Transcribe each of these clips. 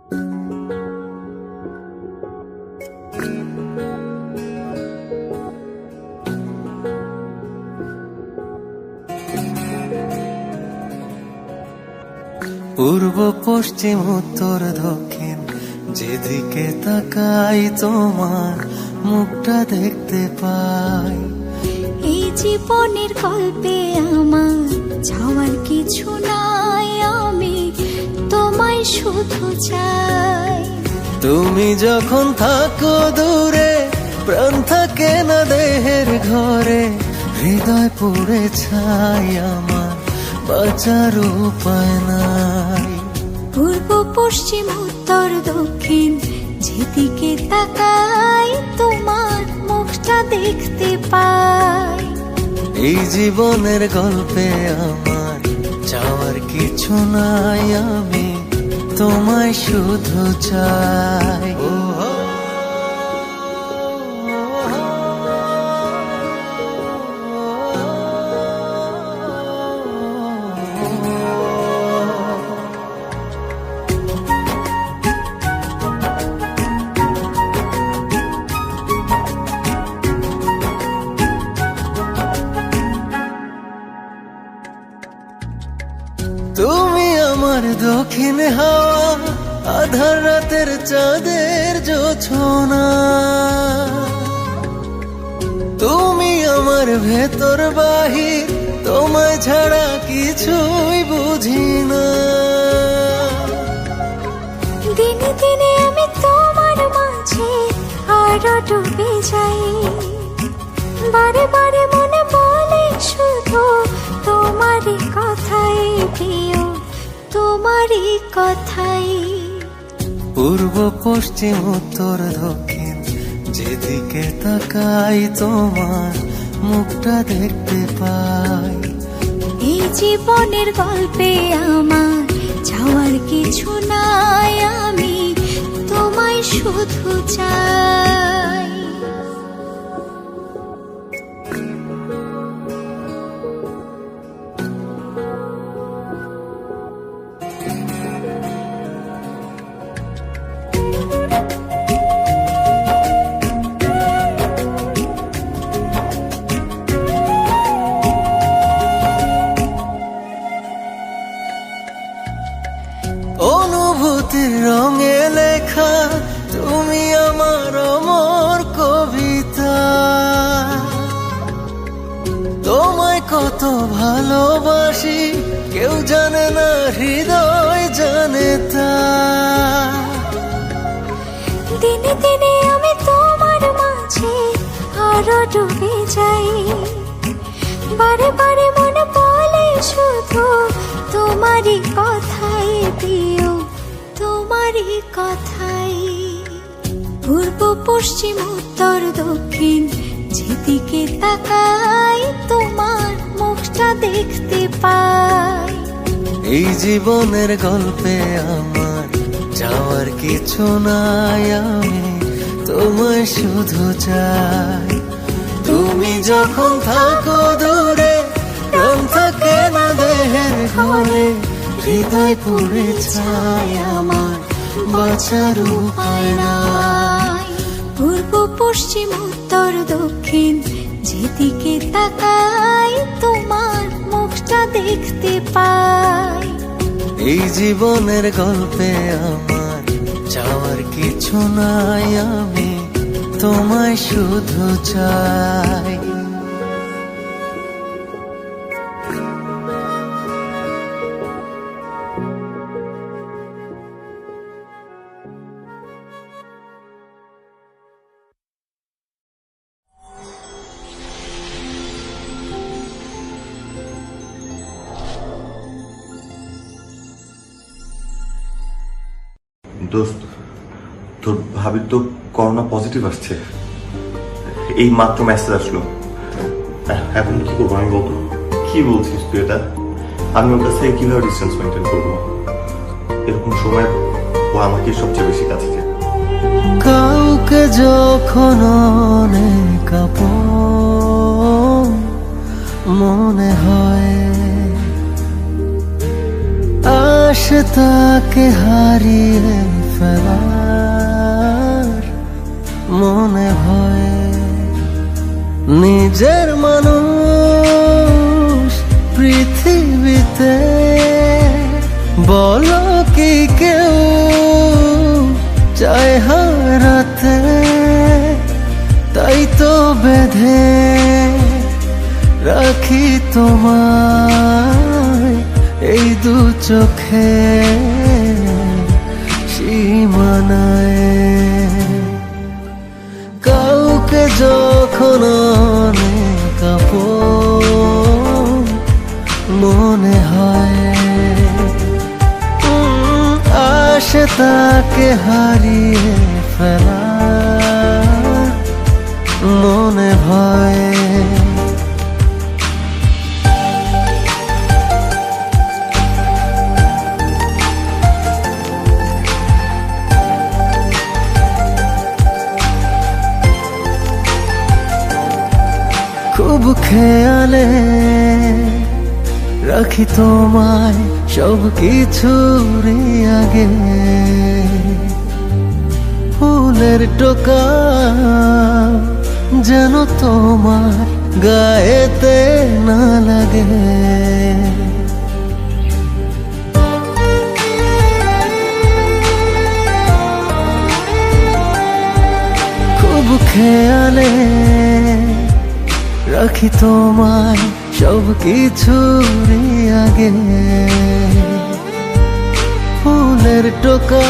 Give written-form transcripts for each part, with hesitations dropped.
পূর্ব পশ্চিম উত্তর দক্ষিণ যেদিকে তাকাই তোমার মুখটা দেখতে পাই। এই জীবনের গল্পে আমার যাওয়ার কিছু নাই, আমি তোমায় শুধু চাই। তুমি যখন থাকো দূরে প্রাণ থাকে না দেহের ঘরে, হৃদয় পুড়ে ছাই আমার বাঁচার উপায় নাই। পূর্ব পশ্চিম উত্তর দক্ষিণ যেদিকে তাকাই তোমার মুখটা দেখতে পাই। এই জীবনের গল্পে আমার চাওয়ার কিছু নাই, আমি তোমায় শুধু চাই। তুমি আমার দক্ষিণ হাওয়া, আধার রাতের চাঁদের জোছনা। তুমি আমার ভেতর বাহির, তোমায় ছাড়া কিছুই বুঝি না। দিনে দিনে আমি তোমার মাঝে আরো ডুবে যাই, বারে বারে মনে বলে শুধু তোমারই কথাই প্রিয়, তোমারই কথাই। পূর্ব পশ্চিম উত্তর দক্ষিণ যেদিকে তাকাই তোমার মুখটা দেখতে পাই। এই জীবনের গল্পে আমার যাওয়ার কিছু নাই, আমি তোমায় শুধু চাই। অনুভূতির রঙে লেখা তুমি আমার অমর কবিতা। তোমায় কত ভালোবাসি কেউ জানে না, হৃদয় জানে তা। দিনে দিনে আমি তোমার মাঝে আরো ডুবে যাই, বারে বারে মনে বলে শুধু তোমারই কথাই প্রিয়, তোমারই কথাই। পূর্ব পশ্চিম উত্তর দক্ষিণ যেদিকে তাকাই তোমার মুখটা দেখতে পাই। এই জীবনের গল্পে আমার যাওয়ার কিছু নাই, আমি তোমায় শুধু চাই। তুমি যখন থাকো দূরে প্রাণ থাকে না দেহের ঘরে, হৃদয় পুড়ে ছাই আমার বাঁচার উপায় নাই। পূর্ব পশ্চিম উত্তর দক্ষিণ যেদিকে তাকাই তোমার মুখটা দেখতে পাই। এই জীবনের গল্পে আমার চাওয়ার কিছু নাই, আমি তোমায় শুধু চাই। দোস্ত, তোর ভাবির তো করোনা পজিটিভ আসছে, এই মাত্র মেসেজ আসলো। এখন কি করবো আমি বলতো? কি বলছিস তুই এটা? আমি ওর কাছ থেকে কিভাবে ডিস্টেন্স মেনটেন করবো? এরকম সময় ও আমাকে সবচেয়ে বেশি কাছে যায়। কাউকে যখন অনেক আপন মনে হয়, আসে তাকে হারিয়ে ফেলার মনে ভয়। নিজের মানুষ পৃথিবীতে বলো কি কেউ চায় হারাতে, তাই তো বেঁধে রাখি তোমায় এই দু চোখে সীমানায়। কাউকে যখন অনেক আপন মনে হয়, আসে তাকে হারিয়ে ফেলা মনে ভয়। খুব খেয়ালে রাখি তোমায় সব কিছুরই আগে, ফুলের টোকা যেন তোমার গায়েতে না লাগে। খুব খেয়ালে রাখি তোমায় সব কিছুরই আগে, ফুলের টোকা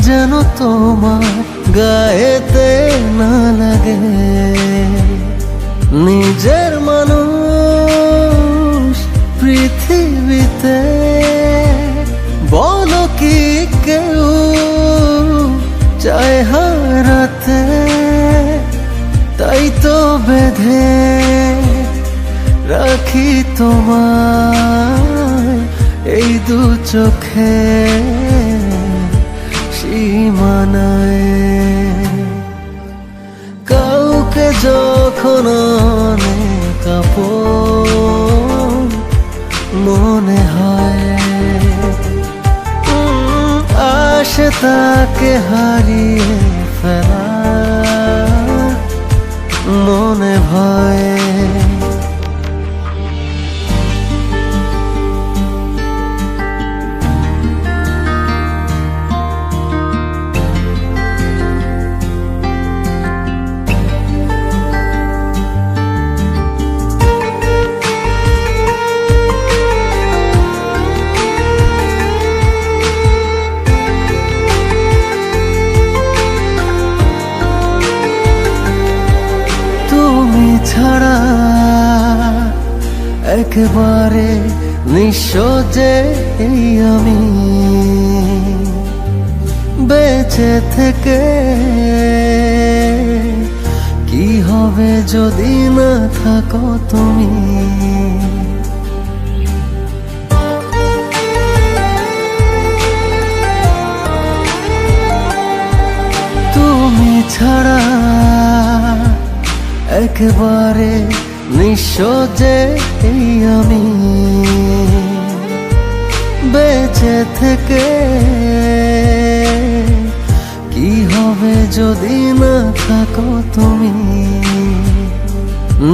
যেন তোমার গায়েতে না লাগে। নিজের মানুষ পৃথিবীতে বলো কি কেউ চায় হারাতে, তাই তো বেঁধে রাখি তোমায় এই দু চোখে সীমানায়। কাউকে যখন অনেক আপন মনে হয়, আসে তাকে হারিয়ে ফেলা মনে ভয়। ছাড়া একেবারে নিঃস্ব যে এই আমি, বেঁচে থেকে কি হবে যদি না থাকো তুমি। তুমি ছাড়া একেবারে নিঃস্ব যে এই আমি, বেঁচে থেকে কি হবে যদি না থাকো তুমি।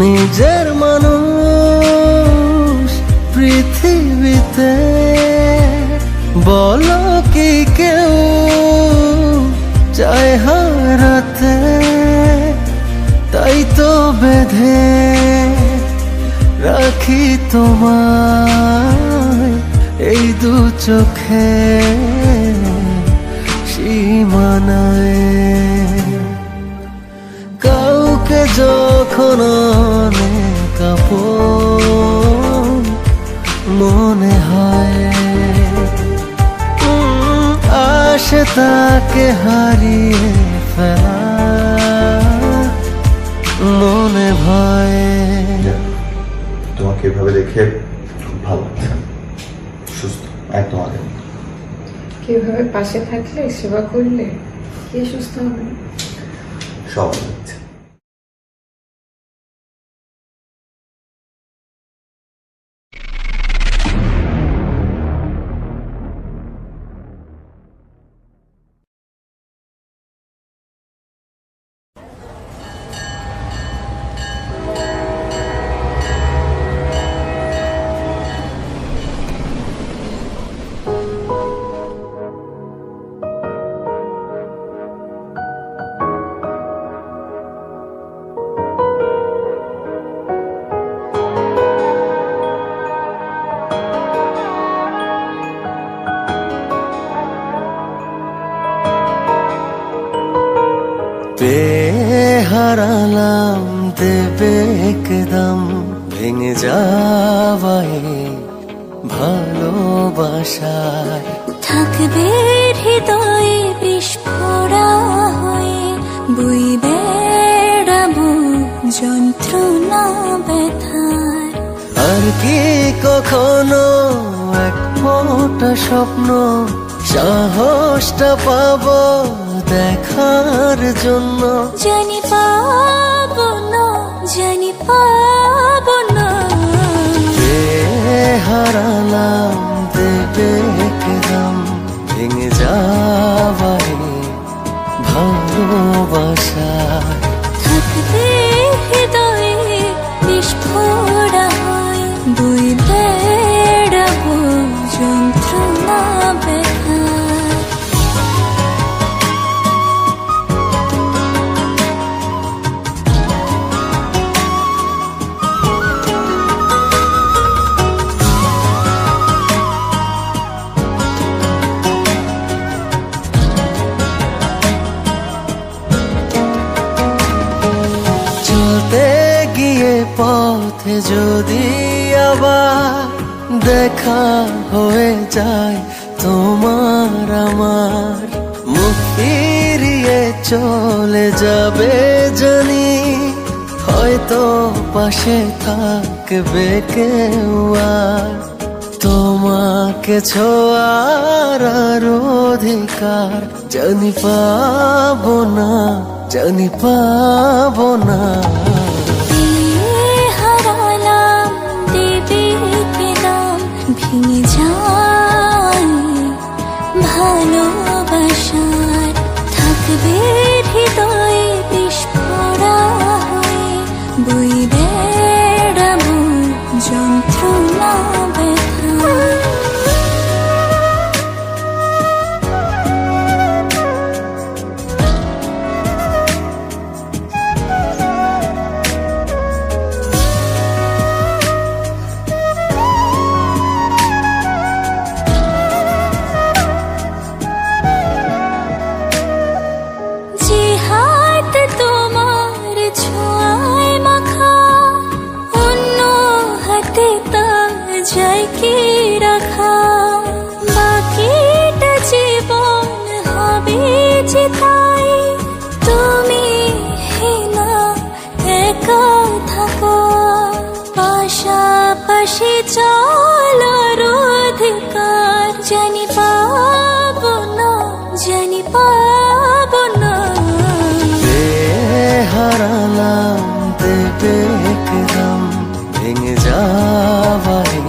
নিজের মানুষ পৃথিবীতে বলো কি কেউ চায় হারাতে, তাই তো বেঁধে রাখি তোমায় এই দু চোখে সীমানায়। কাউকে যখন অনেক আপন মনে হয়, আসে তাকে হারিয়ে ফেলা মনে ভয়। তোমাকে এভাবে দেখে খুব ভালো লাগছে, সুস্থ একদম আগে। কিভাবে পাশে থাকলে সেবা করলে কে সুস্থ হবে? সব হচ্ছে। হারালাম দেবে একদম ভেঙে যাওয়ায় ভালোবাসায়। থাকবে হৃদয়ে বিস্ফোরা হয়ে, বই বেড়াবো যন্ত্রণা ব্যথার। আর কি কখনো এক ফোঁটা স্বপ্ন সাহসটা পাবো দেখার জন্য? জানি পাবো না, জানি পাবো না। হারালাম দেবে একদম ভেঙে যাওয়ায় ভালোবাসায়। থাকবে হৃদয়ে বিস্ফোরা হয়ে, বই বেড়াবো যন্ত্রণা ব্যথার। চলতে গিয়ে পথে যদি আবার দেখা হয়ে যায় তোমার আমার, মুখ ফিরিয়ে চলে যাবে জানি, হয়তো পাশে থাকবে কেউ আর। তোমাকে ছোঁয়ার আর অধিকার জানি পাবো না, জানি পাবো না। হারালাম দেবে একদম ভেঙে যায় ভালোবাসার। থাকবে হৃদয়ে বিস্ফোরা হয়ে, বই বেড়াবো যন্ত্রণা ব্যথার। যে হাত তোমার ছোঁয়ায় মাখা, অন্য হাতে তা যায় কি রাখা? বাকিটা জীবন হবে যে তাই, তুমি হেনা একা থাকো। পাশাপাশি চলার অধিকার জানি পাবো না, জানি পাবো না। হারালাম দেবে একদম ভেঙে যাওয়ায়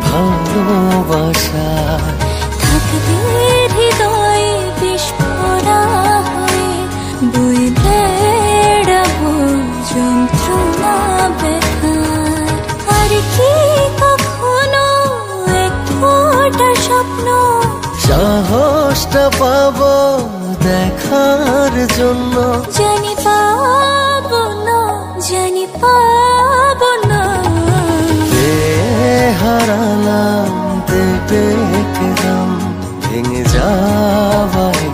ভালোবাসায়। থাকবে হৃদয়ে বিস্ফোরা হয়ে, বই বেড়াবো যন্ত্রণা ব্যথার। আর কি কখনো এক ফোঁটা স্বপ্ন সাহসটা পাবো দেখার জন্য? জানি পাবো না, জানি পাবো না। হারালাম দেবে একদম ভেঙে যাওয়ায়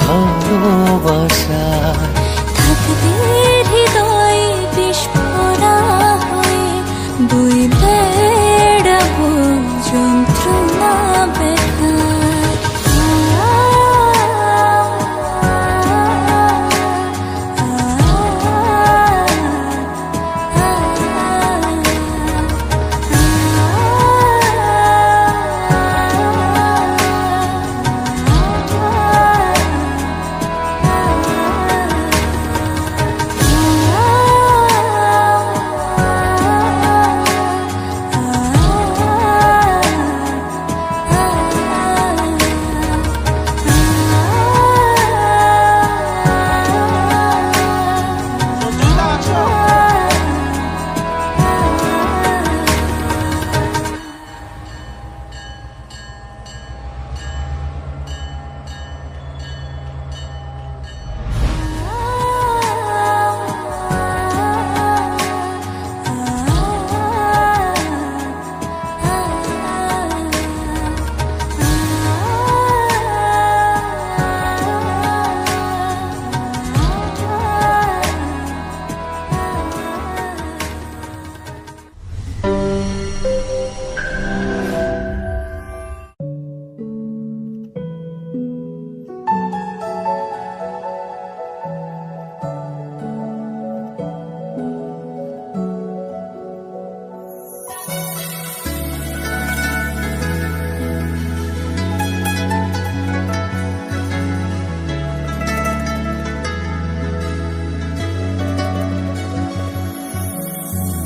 ভালোবাসায়। থাকবে হৃদয়ে বিস্ফোরা হয়ে, বই বেড়াবো যন্ত্রণা ব্যথার।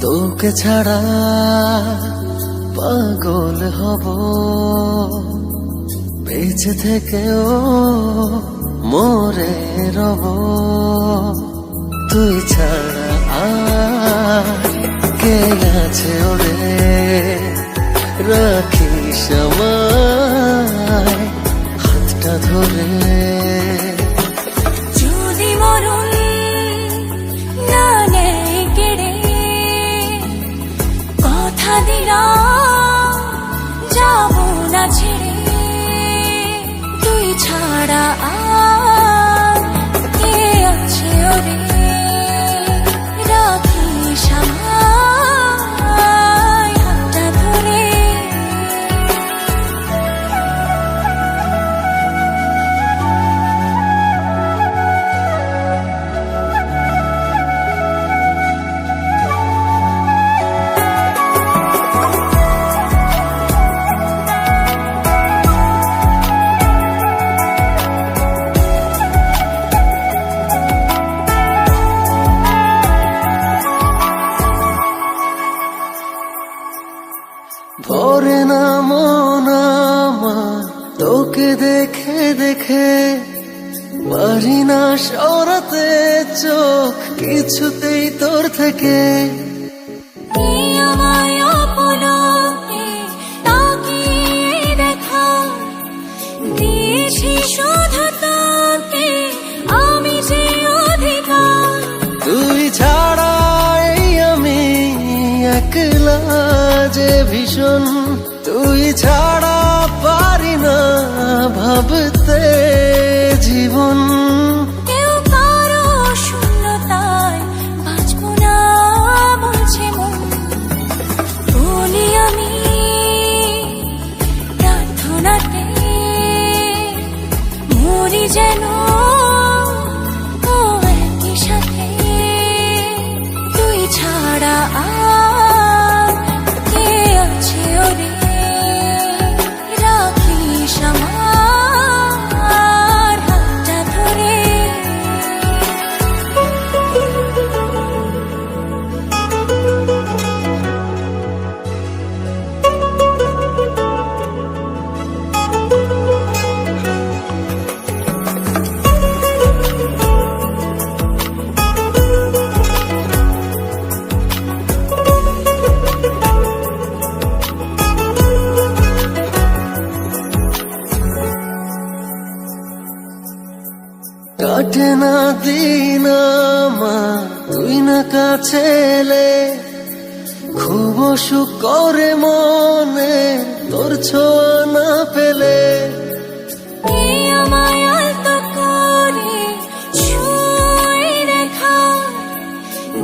তোকে ছাড়া পাগল হব, বেঁচে থেকেও মরে রব। তুই ছাড়া আর কে আছে ওরে, রাখিস আমায় হাতটা ধরে। যদি মরণ না নেয় কেড়ে, কথা দিলাম যাব না ছেড়ে। তুই ছাড়া আর কে আছে ওরে, রাখিস আমায় হাতটা ধরে। ভরে না মন আমার তোকে দেখে দেখে, পারি না সরাতে চোখ কিছুতেই তোর থেকে। এই আমায় অপলকে তাকিয়ে দেখা, দিয়েছি শুধু তোকে আমি যে অধিকার। তুই ছাড়া এই আমি একলা যে ভীষণ, তুই ছাড়া পারি না ভাবতে জীবন। কেউ কারো শূন্যতায় বাঁচব না বলছে মন, বলি আমি প্রার্থনাতে মরি যেন ও একই সাথে। তুই ছাড়া আর কে আছে ওরে, রাখিস আমার হাতটা ধরে। কাটে না দিন আমার তুই না কাছে এলে, খুব অসুখ করে মনে তোর ছোঁয়া না পেলে। এই আমায় আলতো করে ছুঁয়ে দেখা,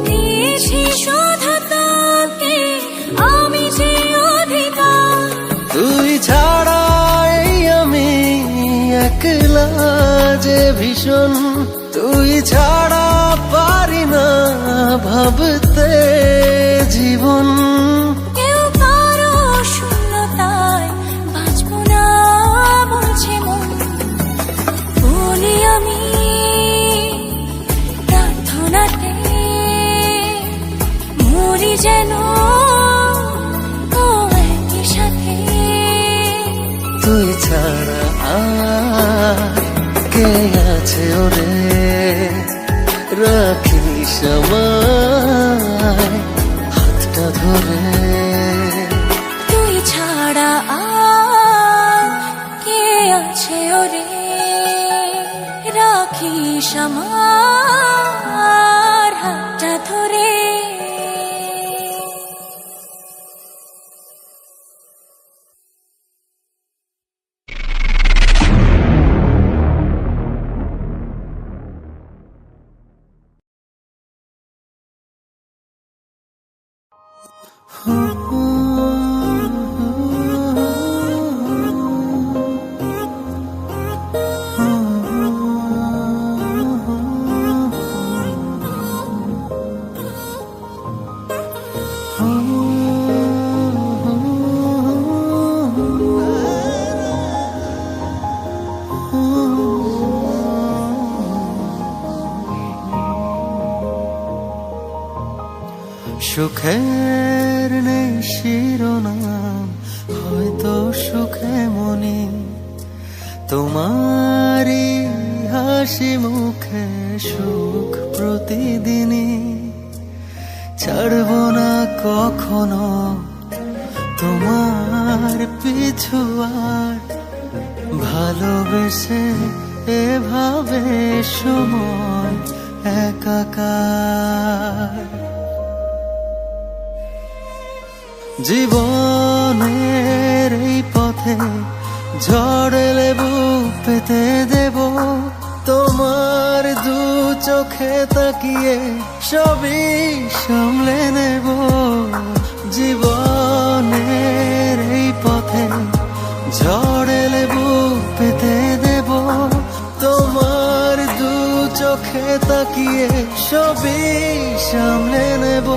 দিয়েছি শুধু তোকে আমি যে অধিকার। তুই ছাড়া এই আমি একলা যে ভীষণ, তুই ছাড়া পারি না ভাবতে জীবন। কেউ কারো শূন্যতায় বাঁচব না বলছে মন, বলি আমি প্রার্থনাতে মরি যেন ও একই সাথে। তুই ছাড়া আর কে আছে ওরে, রাখিস আমায় হাতটা ধরে। তুই ছাড়া আর কে আছে ওরে, রাখিস আমার হাতটা ধরে। সুখের নেই শিরোনাম, হয়তো সুখে মনি তোমারই হাসি মুখে সুখ প্রতিদিনই। ছাড়ব না কখনো তোমার পিছু আর, ভালোবেসে এভাবে সময় একাকার। জীবনের এই পথে ঝড় এলে বুক পেতে দেব, তোমার দু চোখে তাকিয়ে সবই সামলে নেব। জীবনের এই পথে ঝড় এলে বুক পেতে দেব, তোমার দু চোখে তাকিয়ে সবই সামলে নেব।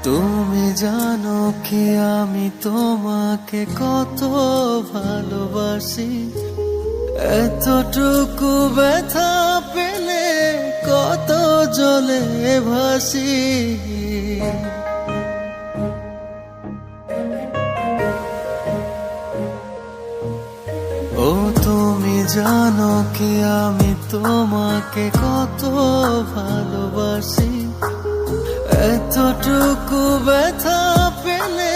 তুমি জানো কি আমি তোমাকে কত ভালোবাসি, এতটুকু ব্যথা পেলে কত জলে ভাসি। ও তুমি জানো কি আমি তোমাকে কত ভালোবাসি, এতটুকু ব্যথা পেলে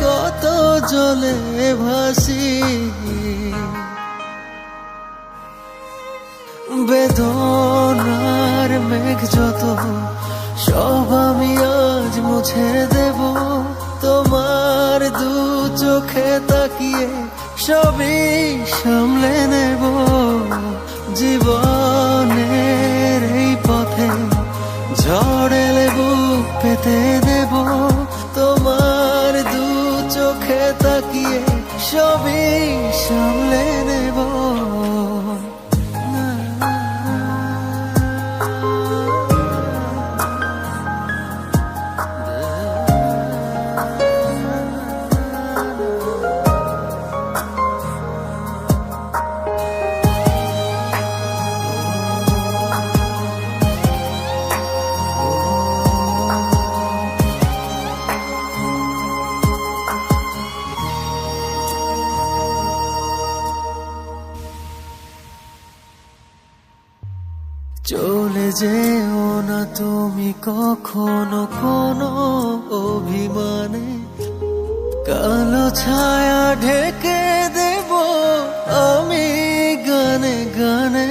কত জলে ভাসি। বেদনার মেঘ যত সব আমি আজ মুছে দেব, তোমার দু চোখে তাকিয়ে সবই সামলে নেব। জীবনের এই পথে ঝড় এলে বুক পেতে দেব, তোমার দু চোখে তাকিয়ে সবই সামলে নেব। চলে যেও না তুমি কখনো কোনো অভিমানে, কালো ছায়া ঢেকে দেব আমি গানে গানে।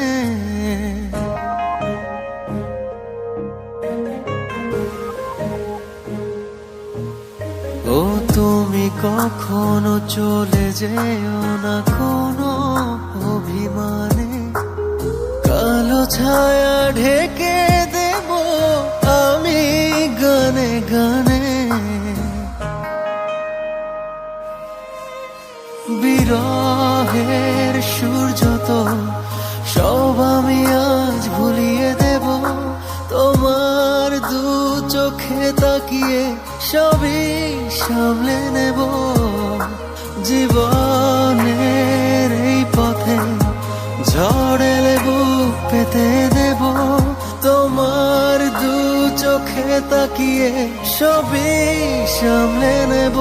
ও তুমি কখনো চলে যেও না কোনো অভিমানে, কালো ছায়া ঢেকে দেব আমি গানে গানে। বিরহের সূর্য তো সব আমি আজ ভুলিয়ে দেব, তোমার দু চোখে তাকিয়ে সবই সামলে নেব। জীবনের এই পথে ঝড় এলে বুক পেতে দেব, তোমার দু চোখে তাকিয়ে সবই সামলে নেব।